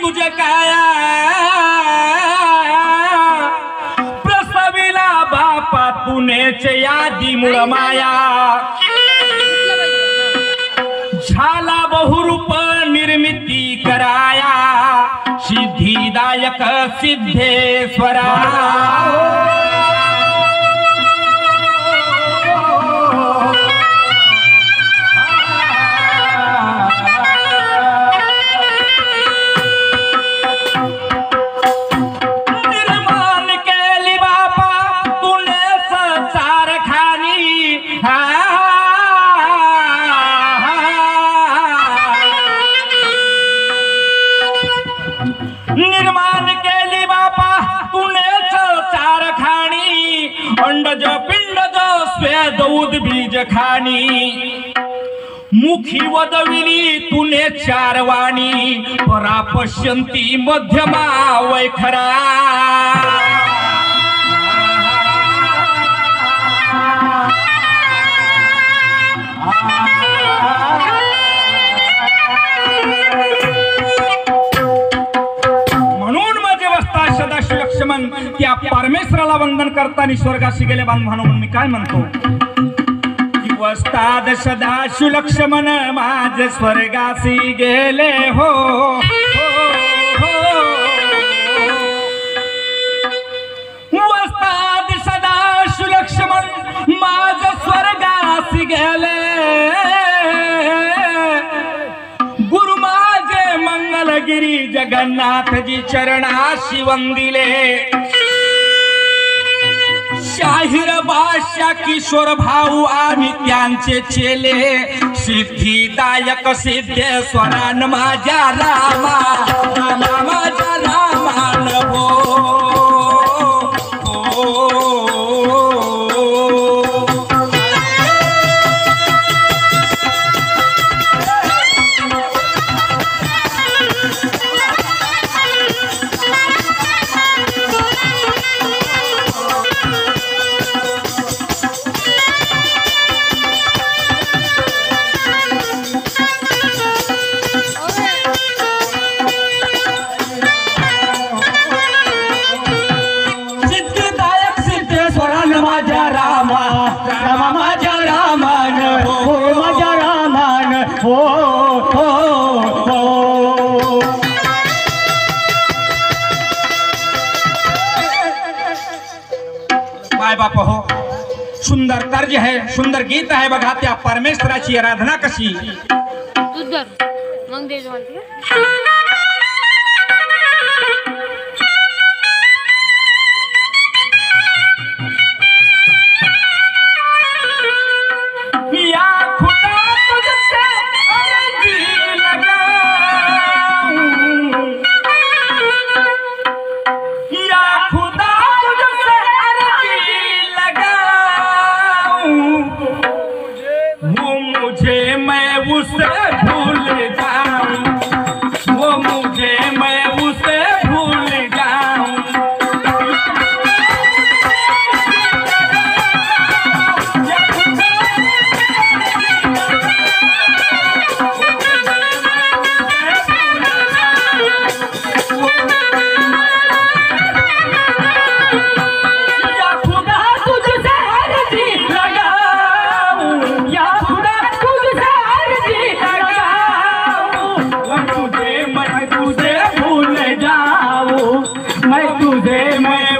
तुझे काया प्रसविला बापा तुनेच यादी मुळ माया झाला बहुरूप निर्मिती कराया सिद्धिदायक सिद्धेश्वरा निर्माण केली बापा तुनेच चार खाणी अंडज पिंडज स्वेद उद्बीज खाणी मुखी वदविली तुने चार वाणी परा पश्यंती मध्यमा वैखरा त्या परमेश्वराला वंदन करताना स्वर्गाशी गेले म्हणून मी काय म्हणतो की वस्ताद सदाशिव लक्ष्मण माझ स्वर्गाशी गेले हो वस्ताद सदाशिव लक्ष्मण माझ स्वर्गाशी गेले गुरु माझे मंगलगिरी जगन्नाथजी चरणाशी वंदिले शाहीर बादशाह किशोर भाऊ आम्ही त्यांचे चेले सिद्धिदायक सिद्धेश्वरान माझ्या रामा रामा माझ्या रामान हो माय बाप हो सुंदर तर्ज है सुंदर गीत है बघा त्या परमेश्वराची आराधना कशी उसे भूल जाऊं वो मुझे मैं उसे भूल जाऊं या खुदा तुझसे अर्जी लगाऊं या खुदा मैं तुझे भूल जाऊं मैं तुझे मैं